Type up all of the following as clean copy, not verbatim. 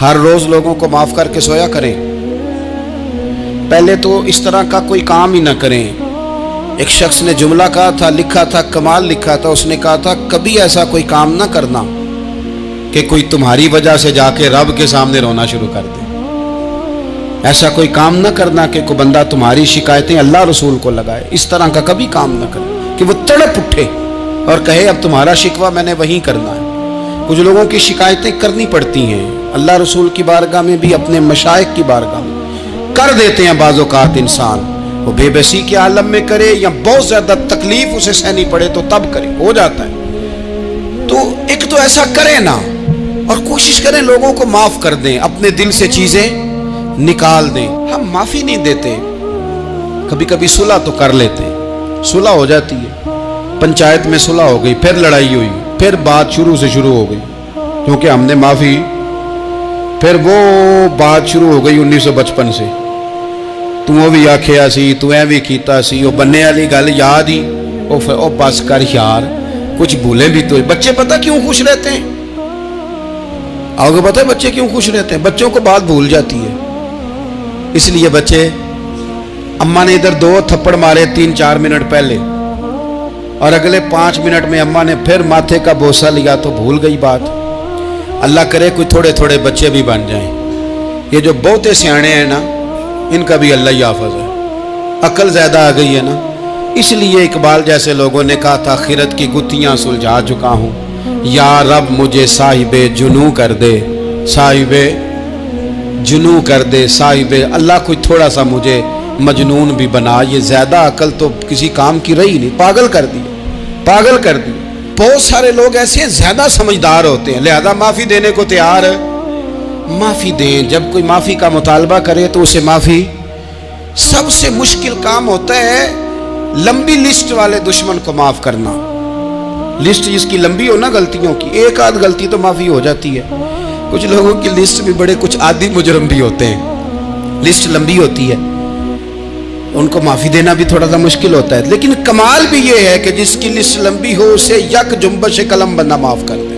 ہر روز لوگوں کو معاف کر کے سویا کریں. پہلے تو اس طرح کا کوئی کام ہی نہ کریں. ایک شخص نے جملہ کہا تھا، لکھا تھا، کمال لکھا تھا. اس نے کہا تھا کبھی ایسا کوئی کام نہ کرنا کہ کوئی تمہاری وجہ سے جا کے رب کے سامنے رونا شروع کر دے. ایسا کوئی کام نہ کرنا کہ کوئی بندہ تمہاری شکایتیں اللہ رسول کو لگائے. اس طرح کا کبھی کام نہ کرے کہ وہ تڑپ اٹھے اور کہے اب تمہارا شکوہ میں نے وہیں کرنا ہے. کچھ لوگوں کی شکایتیں کرنی پڑتی ہیں اللہ رسول کی بارگاہ میں بھی، اپنے مشائخ کی بارگاہ میں کر دیتے ہیں. بعض اوقات انسان وہ بے بسی کے عالم میں کرے یا بہت زیادہ تکلیف اسے سہنی پڑے تو تب کرے، ہو جاتا ہے. تو ایک تو ایسا کریں نا، اور کوشش کریں لوگوں کو معاف کر دیں، اپنے دل سے چیزیں نکال دیں. ہم معافی نہیں دیتے، کبھی کبھی صلح تو کر لیتے ہیں، صلح ہو جاتی ہے. پنچایت میں صلح ہو گئی، پھر لڑائی ہوئی، پھر بات شروع سے شروع ہو گئی کیونکہ ہم نے معافی، پھر وہ بات شروع ہو گئی 1955 سے. تو وہ بھی آکھیا سی، تو اے بھی کیتا سی، وہ بننے والی گل یاد ہی، او بس کر یار، کچھ بھولے بھی تو. بچے پتہ کیوں خوش رہتے ہیں؟ آپ کو پتہ ہے بچے کیوں خوش رہتے ہیں؟ بچوں کو بات بھول جاتی ہے. اس لیے بچے، اماں نے ادھر 2 تھپڑ مارے 3-4 منٹ پہلے اور اگلے 5 منٹ میں اماں نے پھر ماتھے کا بوسہ لیا تو بھول گئی بات. اللہ کرے کوئی تھوڑے تھوڑے بچے بھی بن جائیں. یہ جو بہتے سیانے ہیں نا، ان کا بھی اللہ ہی حافظ ہے. عقل زیادہ آ گئی ہے نا. اس لیے اقبال جیسے لوگوں نے کہا تھا خیرت کی گتھیاں سلجھا چکا ہوں، یا رب مجھے صاحب جنوں کر دے، صاحب جنوں کر دے، صاحب اللہ کوئی تھوڑا سا مجھے مجنون بھی بنا. یہ زیادہ عقل تو کسی کام کی رہی نہیں، پاگل کر دی، پاگل کر دی. بہت سارے لوگ ایسے زیادہ سمجھدار ہوتے ہیں، لہذا معافی دینے کو تیار ہے. معافی دیں. جب کوئی معافی کا مطالبہ کرے تو اسے معافی. سب سے مشکل کام ہوتا ہے لمبی لسٹ والے دشمن کو معاف کرنا. لسٹ جس کی لمبی ہو نا غلطیوں کی، ایک آدھ غلطی تو معافی ہو جاتی ہے. کچھ لوگوں کی لسٹ بھی بڑے کچھ عادی مجرم بھی ہوتے ہیں، لسٹ لمبی ہوتی ہے، ان کو معافی دینا بھی تھوڑا سا مشکل ہوتا ہے. لیکن کمال بھی یہ ہے کہ جس کی لسٹ لمبی ہو اسے یک جنبش قلم بندہ معاف کر دے.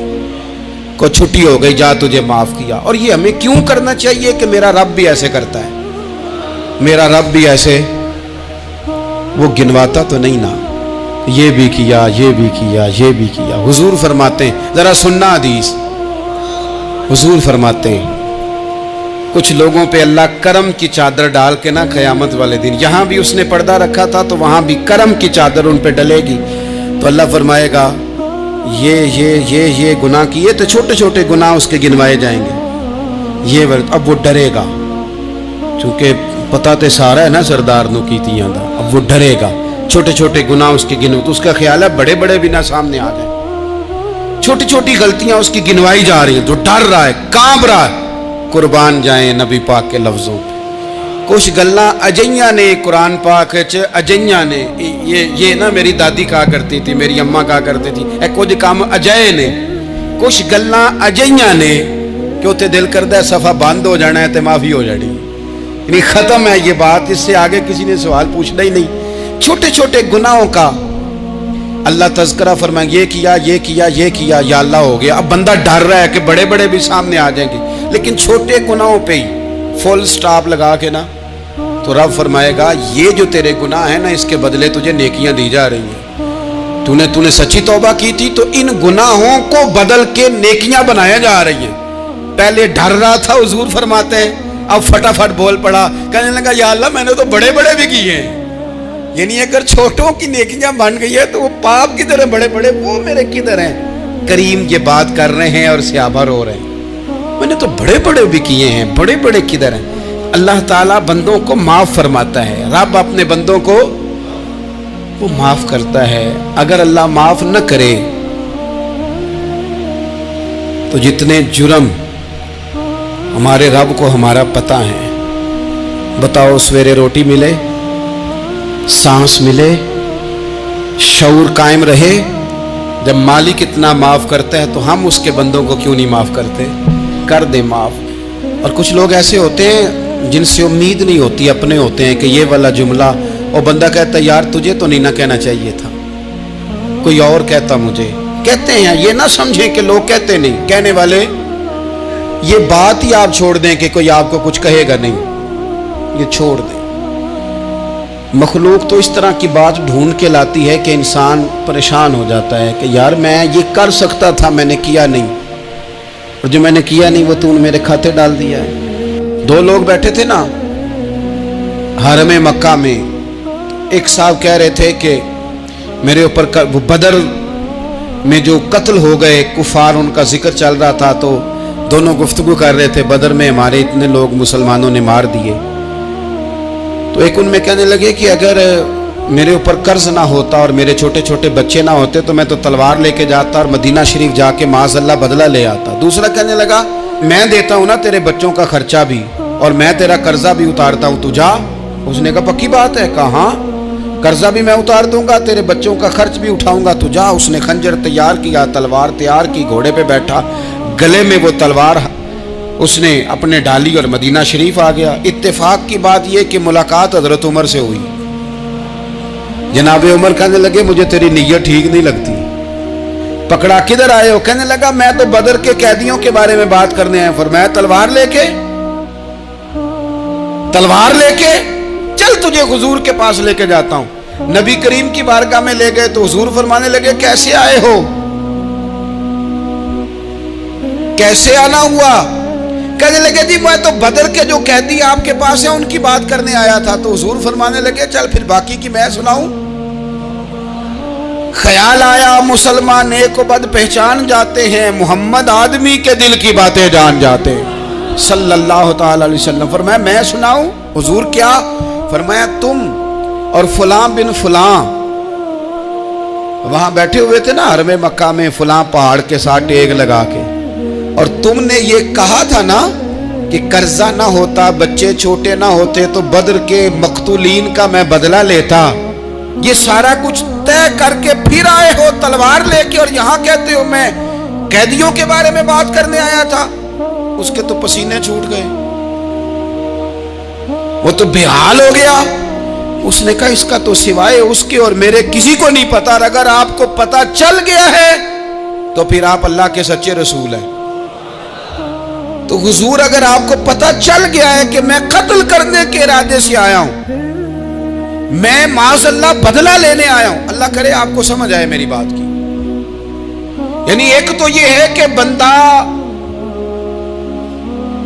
کو چھٹی ہو گئی، جا تجھے معاف کیا. اور یہ ہمیں کیوں کرنا چاہیے کہ میرا رب بھی ایسے کرتا ہے، میرا رب بھی ایسے، وہ گنواتا تو نہیں نا، یہ بھی کیا، یہ بھی کیا، یہ بھی کیا. حضور فرماتے ہیں، ذرا سننا حدیث، حضور فرماتے ہیں کچھ لوگوں پہ اللہ کرم کی چادر ڈال کے نا قیامت والے دن، یہاں بھی اس نے پردہ رکھا تھا تو وہاں بھی کرم کی چادر ان پہ ڈلے گی. تو اللہ فرمائے گا یہ گناہ کیے تو چھوٹے چھوٹے گناہ اس کے گنوائے جائیں گے. یہ اب وہ ڈرے گا، چونکہ پتہ تے سارا ہے نا سردار نو کیتیاں دا. اب وہ ڈرے گا، چھوٹے چھوٹے گناہ اس کے گنو، تو اس کا خیال ہے بڑے بڑے بھی نہ سامنے آ جائیں. چھوٹی چھوٹی غلطیاں اس کی گنوائی جا رہی ہیں تو ڈر رہا ہے، کانپ رہا ہے. قربان جائیں نبی پاک کے لفظوں پہ. کچھ گلاں اجیاں نے قرآن پاک اجیاں نے، یہ نا میری دادی کہا کرتی تھی، میری اماں کہا کرتی تھی، اے کچھ کام اجائے نے، کچھ گلاں اجیاں نے کہ اتنے دل کردہ ہے صفحہ بند ہو جانا ہے تو معافی ہو جانی، یعنی ختم ہے یہ بات، اس سے آگے کسی نے سوال پوچھنا ہی نہیں. چھوٹے چھوٹے گناہوں کا اللہ تذکرہ فرمائیں، یہ کیا یہ کیا یہ کیا، یا اللہ ہو گیا. اب بندہ ڈر رہا ہے کہ بڑے بڑے بھی سامنے آ جائیں گے، لیکن چھوٹے گناہوں پہ ہی فل سٹاپ لگا کے نا تو رب فرمائے گا یہ جو تیرے گناہ ہیں نا اس کے بدلے تجھے نیکیاں دی جا رہی ہیں. تو نے سچی توبہ کی تھی تو ان گناہوں کو بدل کے نیکیاں بنایا جا رہی ہیں. پہلے ڈر رہا تھا، حضور فرماتے ہیں، اب فٹافٹ بول پڑا، کہنے لگا یا اللہ میں نے تو بڑے بڑے بھی کیے ہیں. یعنی اگر چھوٹوں کی نیکیاں بن گئی ہے تو وہ پاپ کدھر ہیں، بڑے بڑے وہ میرے کدھر ہیں. کریم یہ بات کر رہے ہیں اور صحابہ رو رہے ہیں، میں نے تو بڑے بڑے بھی کیے ہیں، بڑے بڑے کدھر ہیں. اللہ تعالیٰ بندوں کو معاف فرماتا ہے، رب اپنے بندوں کو وہ معاف کرتا ہے. اگر اللہ معاف نہ کرے تو جتنے جرم ہمارے رب کو ہمارا پتہ ہے. بتاؤ سویرے روٹی ملے، سانس ملے، شعور قائم رہے، جب مالک اتنا معاف کرتا ہے تو ہم اس کے بندوں کو کیوں نہیں معاف کرتے؟ کر دے معاف. اور کچھ لوگ ایسے ہوتے ہیں جن سے امید نہیں ہوتی، اپنے ہوتے ہیں کہ یہ والا جملہ، اور بندہ کہتا ہے یار تجھے تو نہیں نہ کہنا چاہیے تھا، کوئی اور کہتا مجھے. کہتے ہیں، یہ نہ سمجھیں کہ لوگ کہتے نہیں، کہنے والے یہ بات ہی آپ چھوڑ دیں کہ کوئی آپ کو کچھ کہے گا نہیں، یہ چھوڑ دیں۔ مخلوق تو اس طرح کی بات ڈھونڈ کے لاتی ہے کہ انسان پریشان ہو جاتا ہے کہ یار میں یہ کر سکتا تھا، میں نے کیا نہیں، اور جو میں نے کیا نہیں وہ تو نے میرے کھاتے ڈال دیا ہے۔ دو لوگ بیٹھے تھے نا حرم مکہ میں، ایک صاحب کہہ رہے تھے کہ میرے اوپر بدر میں جو قتل ہو گئے کفار، ان کا ذکر چل رہا تھا، تو دونوں گفتگو کر رہے تھے بدر میں ہمارے اتنے لوگ مسلمانوں نے مار دیے۔ تو ایک ان میں کہنے لگے کہ اگر میرے اوپر قرض نہ ہوتا اور میرے چھوٹے چھوٹے بچے نہ ہوتے تو میں تو تلوار لے کے جاتا اور مدینہ شریف جا کے معاذ اللہ بدلہ لے آتا۔ دوسرا کہنے لگا میں دیتا ہوں نا تیرے بچوں کا خرچہ بھی، اور میں تیرا قرضہ بھی اتارتا ہوں، تو جا۔ اس نے کہا پکی بات ہے؟ کہا ہاں، قرضہ بھی میں اتار دوں گا، تیرے بچوں کا خرچ بھی اٹھاؤں گا، تو جا۔ اس نے خنجر تیار کیا، تلوار تیار کی، گھوڑے پہ بیٹھا، گلے میں وہ تلوار اس نے اپنے ڈالی اور مدینہ شریف آ گیا۔ اتفاق کی بات یہ کہ ملاقات حضرت عمر سے ہوئی۔ جناب عمر کہنے لگے مجھے تیری نیت ٹھیک نہیں لگتی۔ پکڑا کدھر آئے ہو؟ کہنے لگا میں تو بدر کے قیدیوں کے بارے میں بات کرنے آیا۔ فرمایا تلوار لے کے چل تجھے حضور کے پاس لے کے جاتا ہوں۔ نبی کریم کی بارگاہ میں لے گئے تو حضور فرمانے لگے کیسے آئے ہو؟ کیسے آنا ہوا؟ کہنے لگے جی میں تو بدر کے جو قیدی آپ کے پاس ہیں ان کی بات کرنے آیا تھا۔ تو حضور فرمانے لگے چل پھر باقی کی میں سناؤں۔ خیال آیا مسلمان نیک و بد پہچان جاتے ہیں، محمد آدمی کے دل کی باتیں جان جاتے ہیں صلی اللہ تعالی علیہ وسلم۔ فرمایا میں سناؤں؟ حضور کیا؟ فرمایا تم اور فلاں بن فلاں وہاں بیٹھے ہوئے تھے نا حرم مکہ میں فلاں پہاڑ کے ساتھ ٹیک لگا کے، اور تم نے یہ کہا تھا نا کہ قرضہ نہ ہوتا، بچے چھوٹے نہ ہوتے تو بدر کے مقتولین کا میں بدلہ لیتا۔ یہ سارا کچھ طے کر کے پھر آئے ہو تلوار لے کے، اور یہاں کہتے ہو میں قیدیوں کے بارے میں بات کرنے آیا تھا۔ اس کے تو پسینے چھوٹ گئے، وہ تو بے حال ہو گیا۔ اس نے کہا اس کا تو سوائے اس کے اور میرے کسی کو نہیں پتا، اور اگر آپ کو پتا چل گیا ہے تو پھر آپ اللہ کے سچے رسول ہیں۔ تو حضور اگر آپ کو پتا چل گیا ہے کہ میں قتل کرنے کے ارادے سے آیا ہوں، میں معاذ اللہ بدلہ لینے آیا ہوں، اللہ کرے آپ کو سمجھ آئے میری بات کی۔ یعنی ایک تو یہ ہے کہ بندہ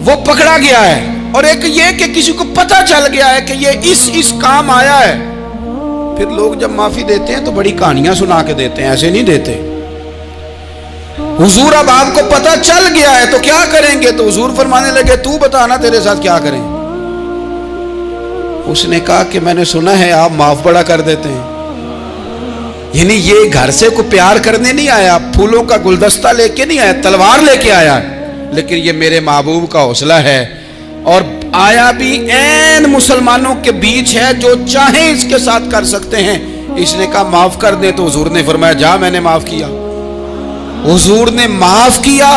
وہ پکڑا گیا ہے، اور ایک یہ کہ کسی کو پتا چل گیا ہے کہ یہ اس کام آیا ہے۔ پھر لوگ جب معافی دیتے ہیں تو بڑی کہانیاں سنا کے دیتے ہیں، ایسے نہیں دیتے۔ حضور اب آپ کو پتا چل گیا ہے تو کیا کریں گے؟ تو حضور فرمانے لگے تو بتانا تیرے ساتھ کیا کریں۔ اس نے کہا کہ میں نے سنا ہے آپ معاف بڑا کر دیتے ہیں۔ یعنی یہ گھر سے کوئی پیار کرنے نہیں آیا، پھولوں کا گلدستہ لے کے نہیں آیا، تلوار لے کے آیا، لیکن یہ میرے محبوب کا حوصلہ ہے، اور آیا بھی عین مسلمانوں کے بیچ ہے، جو چاہیں اس کے ساتھ کر سکتے ہیں۔ اس نے کہا معاف کر دے، تو حضور نے فرمایا جا میں نے معاف کیا۔ حضور نے معاف کیا۔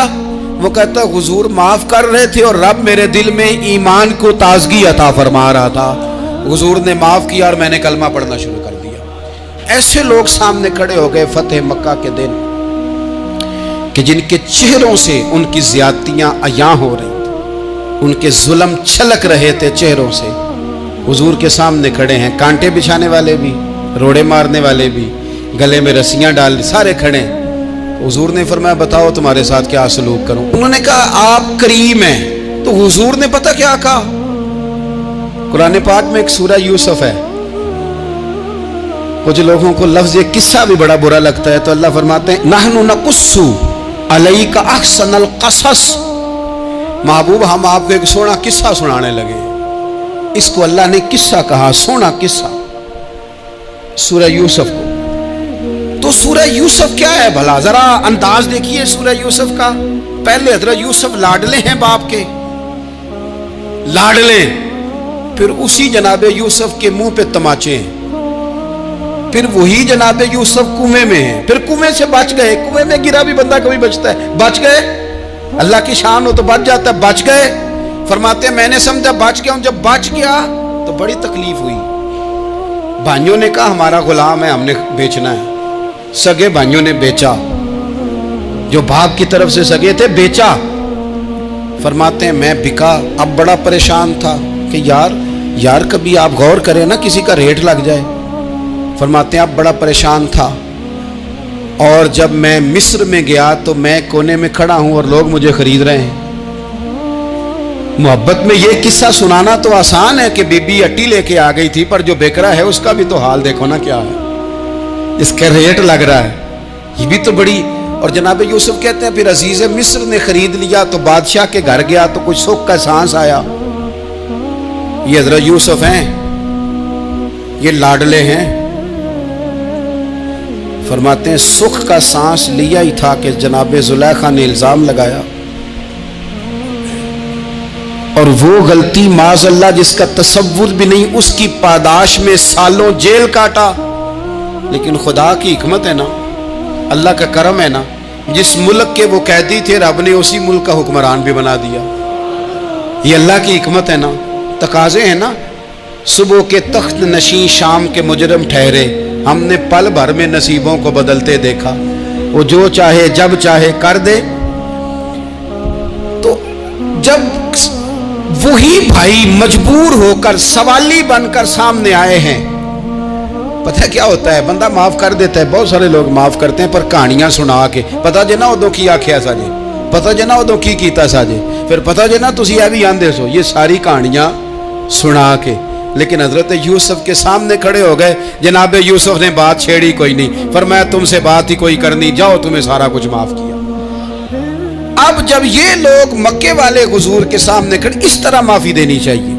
وہ کہتا ہے حضور معاف کر رہے تھے اور رب میرے دل میں ایمان کو تازگی عطا فرما رہا تھا۔ حضور نے معاف کیا اور میں نے کلمہ پڑھنا شروع کر دیا۔ ایسے لوگ سامنے کھڑے ہو گئے فتح مکہ کے دن کہ جن کے چہروں سے ان کی زیادتیاں عیاں ہو رہی تھیں، ان کے ظلم چھلک رہے تھے چہروں سے۔ حضور کے سامنے کھڑے ہیں، کانٹے بچھانے والے بھی، روڑے مارنے والے بھی، گلے میں رسیاں ڈال سارے کھڑے ہیں۔ حضور نے فرمایا بتاؤ تمہارے ساتھ کیا سلوک کروں؟ انہوں نے کہا آپ کریم ہیں۔ تو حضور نے پتہ کیا کہا؟ قرآن پاک میں ایک سورہ یوسف ہے، کچھ لوگوں کو لفظ یہ قصہ بھی بڑا برا لگتا ہے، تو اللہ فرماتے ہیں نحن نقص علیک احسن القصص، محبوب ہم آپ کو ایک سونا قصہ سنانے لگے۔ اس کو اللہ نے قصہ کہا، سونا قصہ، سورہ یوسف کو۔ تو سورہ یوسف کیا ہے بھلا؟ ذرا انداز دیکھیے سورہ یوسف کا۔ پہلے حضرت یوسف لاڈلے ہیں باپ کے، لاڈلے، پھر اسی جناب یوسف کے منہ پہ تماچے ہیں، پھر وہی جناب یوسف کنویں میں ہیں، پھر کنویں سے بچ گئے۔ کنویں میں گرا بھی بندہ کبھی بچتا ہے، بچ گئے، اللہ کی شان ہو تو بچ جاتا ہے، بچ گئے۔ فرماتے ہیں میں نے سمجھا بچ گیا ہوں، جب بچ گیا تو بڑی تکلیف ہوئی۔ بھائیوں نے کہا ہمارا غلام ہے، ہم نے بیچنا ہے۔ سگے بھائیوں نے بیچا، جو باپ کی طرف سے سگے تھے بیچا، فرماتے ہیں میں بکا، اب بڑا پریشان تھا کہ یار کبھی آپ غور کریں نا کسی کا ریٹ لگ جائے. فرماتے ہیں اب بڑا پریشان تھا، اور جب میں مصر میں گیا تو میں کونے میں کھڑا ہوں اور لوگ مجھے خرید رہے ہیں. محبت میں یہ قصہ سنانا تو آسان ہے کہ بی بی اٹی لے کے آ گئی تھی، پر جو بیکرا ہے اس کا بھی تو حال دیکھو نا کیا ہے، اس کا ریٹ لگ رہا ہے. یہ بھی تو بڑی. اور جناب یوسف کہتے ہیں پھر عزیز مصر نے خرید لیا تو بادشاہ کے گھر گیا تو کچھ سکھ کا سانس آیا. یہ حضرت یوسف ہیں، یہ لاڈلے ہیں. فرماتے ہیں سکھ کا سانس لیا ہی تھا کہ جناب زلیخا نے الزام لگایا، اور وہ غلطی معاذ اللہ جس کا تصور بھی نہیں، اس کی پاداش میں سالوں جیل کاٹا. لیکن خدا کی حکمت ہے نا، اللہ کا کرم ہے نا، جس ملک کے وہ قیدی تھے رب نے اسی ملک کا حکمران بھی بنا دیا. یہ اللہ کی حکمت ہے نا، تقاضے ہیں نا. صبح کے تخت نشین شام کے مجرم ٹھہرے، ہم نے پل بھر میں نصیبوں کو بدلتے دیکھا. وہ جو چاہے جب چاہے کر دے. تو جب وہی بھائی مجبور ہو کر سوالی بن کر سامنے آئے ہیں، پتہ کیا ہوتا ہے، بندہ معاف کر دیتا ہے. بہت سارے لوگ معاف کرتے ہیں پر کہانیاں سنا کے، پتہ جے نا ادو کی آکھیا سا جے، پتہ جے نا ادو کی کیتا سا جے، پھر پتہ جے نا تسی اے بھی آندے سو. یہ ساری کہانیاں سنا کے. لیکن حضرت یوسف کے سامنے کھڑے ہو گئے. جناب یوسف نے بات چھیڑی کوئی نہیں، فرمایا تم سے بات ہی کوئی کرنی، جاؤ تمہیں سارا کچھ معاف کیا. اب جب یہ لوگ مکے والے حضور کے سامنے کھڑے، اس طرح معافی دینی چاہیے.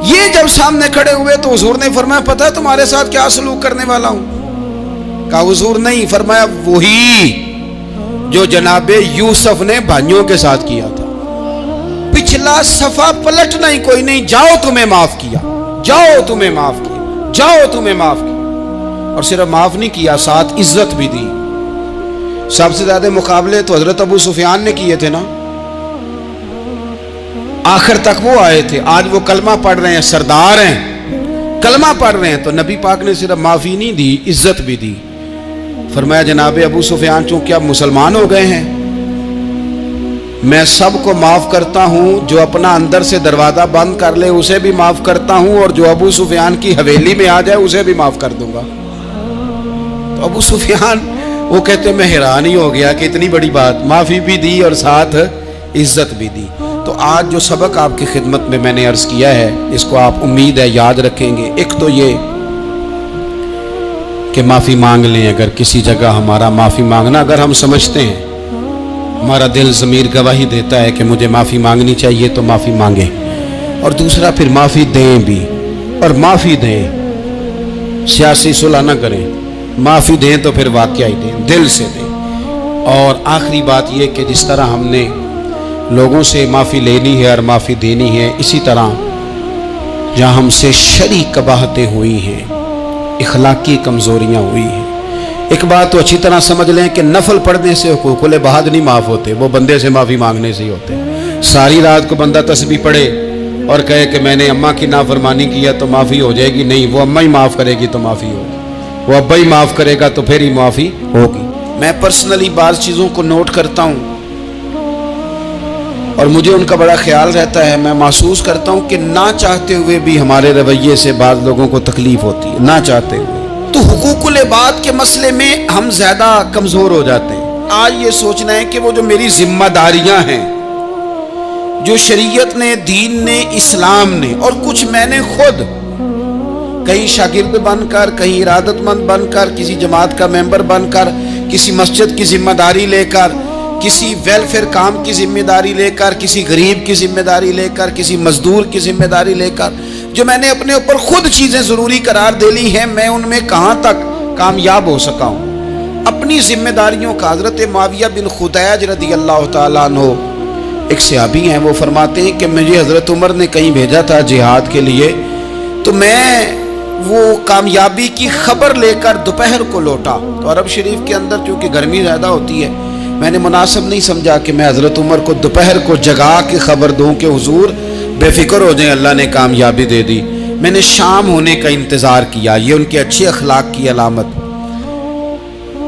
یہ جب سامنے کھڑے ہوئے تو حضور نے فرمایا پتہ ہے تمہارے ساتھ کیا سلوک کرنے والا ہوں؟ کہا حضور نہیں. فرمایا وہی جو جناب یوسف نے بھائیوں کے ساتھ کیا تھا. پچھلا صفحہ پلٹنا ہی کوئی نہیں، جاؤ تمہیں معاف کیا، جاؤ تمہیں معاف کیا، جاؤ تمہیں معاف کیا. اور صرف معاف نہیں کیا، ساتھ عزت بھی دی. سب سے زیادہ مقابلے تو حضرت ابو سفیان نے کیے تھے نا، آخر تک وہ آئے تھے. آج وہ کلمہ پڑھ رہے ہیں، سردار ہیں، کلمہ پڑھ رہے ہیں. تو نبی پاک نے صرف معافی نہیں دی، عزت بھی دی. فرمایا جناب ابو سفیان چونکہ اب مسلمان ہو گئے ہیں، میں سب کو معاف کرتا ہوں. جو اپنا اندر سے دروازہ بند کر لے اسے بھی معاف کرتا ہوں، اور جو ابو سفیان کی حویلی میں آ جائے اسے بھی معاف کر دوں گا. تو ابو سفیان وہ کہتے میں حیران ہی ہو گیا کہ اتنی بڑی بات، معافی بھی دی اور ساتھ عزت بھی دی. تو آج جو سبق آپ کی خدمت میں میں نے عرض کیا ہے، اس کو آپ امید ہے یاد رکھیں گے. ایک تو یہ کہ معافی مانگ لیں. اگر کسی جگہ ہمارا معافی مانگنا، اگر ہم سمجھتے ہیں، ہمارا دل ضمیر گواہی دیتا ہے کہ مجھے معافی مانگنی چاہیے، تو معافی مانگیں. اور دوسرا پھر معافی دیں بھی، اور معافی دیں، سیاسی صلح نہ کریں. معافی دیں تو پھر واقعی دیں، دل سے دیں. اور آخری بات یہ کہ جس طرح ہم نے لوگوں سے معافی لینی ہے اور معافی دینی ہے، اسی طرح جہاں ہم سے شرعی قباحتیں ہوئی ہیں، اخلاقی کمزوریاں ہوئی ہیں، ایک بات تو اچھی طرح سمجھ لیں کہ نفل پڑھنے سے حقوق العباد نہیں معاف ہوتے، وہ بندے سے معافی مانگنے سے ہی ہوتے. ساری رات کو بندہ تسبیح پڑھے اور کہے کہ میں نے اماں کی نافرمانی کیا تو معافی ہو جائے گی، نہیں، وہ اماں ہی معاف کرے گی تو معافی ہوگی، وہ ابا ہی معاف کرے گا تو پھر ہی معافی ہوگی. میں پرسنلی بعض چیزوں کو نوٹ کرتا ہوں اور مجھے ان کا بڑا خیال رہتا ہے. میں محسوس کرتا ہوں کہ نہ چاہتے ہوئے بھی ہمارے رویے سے بعض لوگوں کو تکلیف ہوتی ہے، نہ چاہتے ہوئے. تو حقوق العباد کے مسئلے میں ہم زیادہ کمزور ہو جاتے ہیں. آج یہ سوچنا ہے کہ وہ جو میری ذمہ داریاں ہیں، جو شریعت نے، دین نے، اسلام نے، اور کچھ میں نے خود کہیں شاگرد بن کر، کہیں ارادت مند بن کر، کسی جماعت کا ممبر بن کر، کسی مسجد کی ذمہ داری لے کر، کسی ویلفیئر کام کی ذمہ داری لے کر، کسی غریب کی ذمہ داری لے کر، کسی مزدور کی ذمہ داری لے کر، جو میں نے اپنے اوپر خود چیزیں ضروری قرار دے لی ہیں، میں ان میں کہاں تک کامیاب ہو سکا ہوں. اپنی ذمہ داریوں کا حضرت معاویہ بن خدیج رضی اللہ تعالیٰ عنہ ایک صحابی ہیں، وہ فرماتے ہیں کہ مجھے حضرت عمر نے کہیں بھیجا تھا جہاد کے لیے، تو میں وہ کامیابی کی خبر لے کر دوپہر کو لوٹا. تو عرب شریف کے اندر چونکہ گرمی زیادہ ہوتی ہے، میں نے مناسب نہیں سمجھا کہ میں حضرت عمر کو دوپہر کو جگا کے خبر دوں کہ حضور بے فکر ہو جائیں، اللہ نے کامیابی دے دی. میں نے شام ہونے کا انتظار کیا. یہ ان کے اچھے اخلاق کی علامت.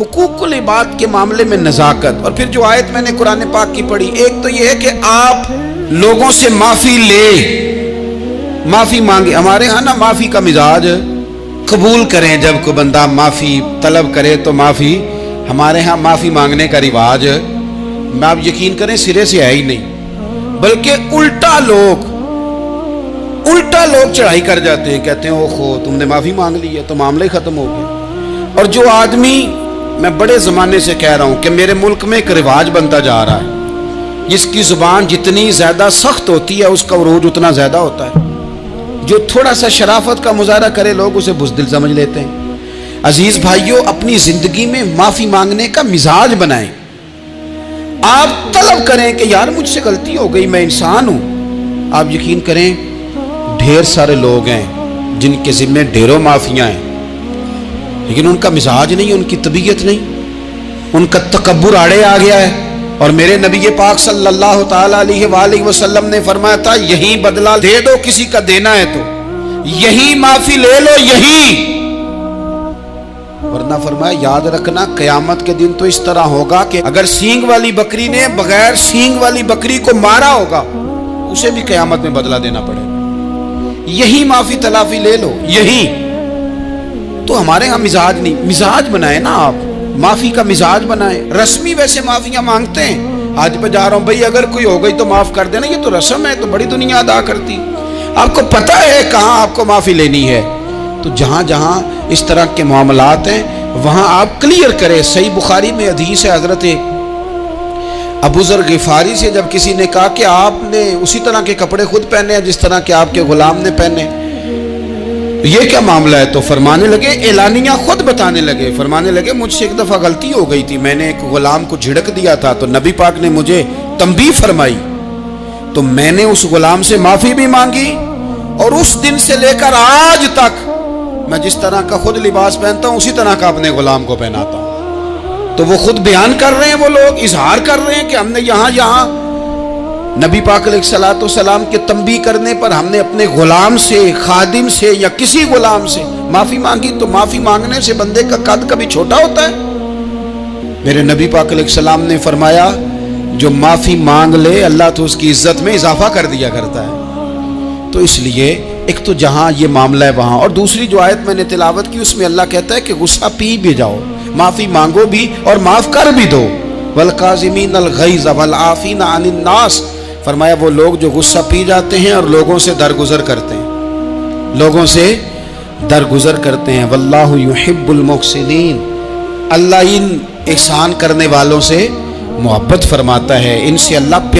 حقوق العباد کے معاملے میں نزاکت. اور پھر جو آیت میں نے قرآن پاک کی پڑھی، ایک تو یہ ہے کہ آپ لوگوں سے معافی لے، معافی مانگے. ہمارے ہاں نا معافی کا مزاج، قبول کریں جب کوئی بندہ معافی طلب کرے تو معافی. ہمارے ہاں معافی مانگنے کا رواج میں آپ یقین کریں سرے سے ہے ہی نہیں، بلکہ الٹا لوگ چڑھائی کر جاتے ہیں، کہتے ہیں اوہو تم نے معافی مانگ لی ہے تو معاملہ ہی ختم ہو گیا. اور جو آدمی، میں بڑے زمانے سے کہہ رہا ہوں کہ میرے ملک میں ایک رواج بنتا جا رہا ہے، جس کی زبان جتنی زیادہ سخت ہوتی ہے اس کا عروج اتنا زیادہ ہوتا ہے. جو تھوڑا سا شرافت کا مظاہرہ کرے لوگ اسے بزدل سمجھ لیتے ہیں. عزیز بھائیوں، اپنی زندگی میں معافی مانگنے کا مزاج بنائیں. آپ طلب کریں کہ یار مجھ سے غلطی ہو گئی، میں انسان ہوں. آپ یقین کریں ڈھیر سارے لوگ ہیں جن کے ذمہ ڈھیروں معافیاں ہیں، لیکن ان کا مزاج نہیں، ان کی طبیعت نہیں، ان کا تکبر آڑے آ گیا ہے. اور میرے نبی پاک صلی اللہ تعالی علیہ وآلہ وسلم نے فرمایا تھا یہی بدلہ دے دو کسی کا دینا ہے تو، یہی معافی لے لو یہی. ورنہ فرمایا یاد رکھنا قیامت کے دن تو اس طرح ہوگا کہ اگر سینگ والی بکری نے بغیر سینگ والی بکری کو مارا ہوگا اسے بھی قیامت میں بدلہ دینا پڑے گا. یہی معافی تلافی لے لو یہی. تو ہمارے ہاں مزاج نہیں. مزاج بنائیں نا آپ، معافی کا مزاج بنائیں. رسمی ویسے معافیاں مانگتے ہیں، آج پہ جا رہا ہوں بھئی اگر کوئی ہو گئی تو معاف کر دینا، یہ تو رسم ہے، تو بڑی دنیا ادا کرتی. آپ کو پتہ ہے کہاں آپ کو معافی لینی ہے. تو جہاں جہاں اس طرح کے معاملات ہیں وہاں آپ کلیئر کریں. صحیح بخاری میں حدیث ہے حضرت ابو ذر غفاری سے، جب کسی نے کہا کہ آپ نے اسی طرح کے کپڑے خود پہنے ہیں جس طرح کے آپ کے غلام نے پہنے، یہ کیا معاملہ ہے؟ تو فرمانے لگے، اعلانیہ خود بتانے لگے، فرمانے لگے مجھ سے ایک دفعہ غلطی ہو گئی تھی، میں نے ایک غلام کو جھڑک دیا تھا تو نبی پاک نے مجھے تنبیہ فرمائی، تو میں نے اس غلام سے معافی بھی مانگی، اور اس دن سے لے کر آج تک میں جس طرح کا خود لباس پہنتا ہوں اسی طرح کا اپنے غلام کو پہناتا ہوں. تو وہ خود بیان کر رہے ہیں، وہ لوگ اظہار کر رہے ہیں کہ ہم نے یہاں نبی پاک علیہ الصلوۃ والسلام کے تنبیہ کرنے پر ہم نے اپنے غلام سے، خادم سے یا کسی غلام سے معافی مانگی. تو معافی مانگنے سے بندے کا قد کبھی چھوٹا ہوتا ہے؟ میرے نبی پاک علیہ السلام نے فرمایا جو معافی مانگ لے اللہ تو اس کی عزت میں اضافہ کر دیا کرتا ہے. تو اس لیے ایک تو جہاں یہ معاملہ ہے وہاں، اور دوسری جو آیت میں نے تلاوت کی اس میں اللہ کہتا ہے کہ غصہ پی بھی جاؤ، معافی مانگو بھی اور معاف کر بھی دو. والکاظمین الغیظ والعافین عن الناس، فرمایا وہ لوگ جو غصہ پی جاتے ہیں اور لوگوں سے درگزر کرتے ہیں، لوگوں سے درگزر کرتے ہیں. واللہ یحب المحسنین، اللہ ان احسان کرنے والوں سے محبت فرماتا ہے، ان سے اللہ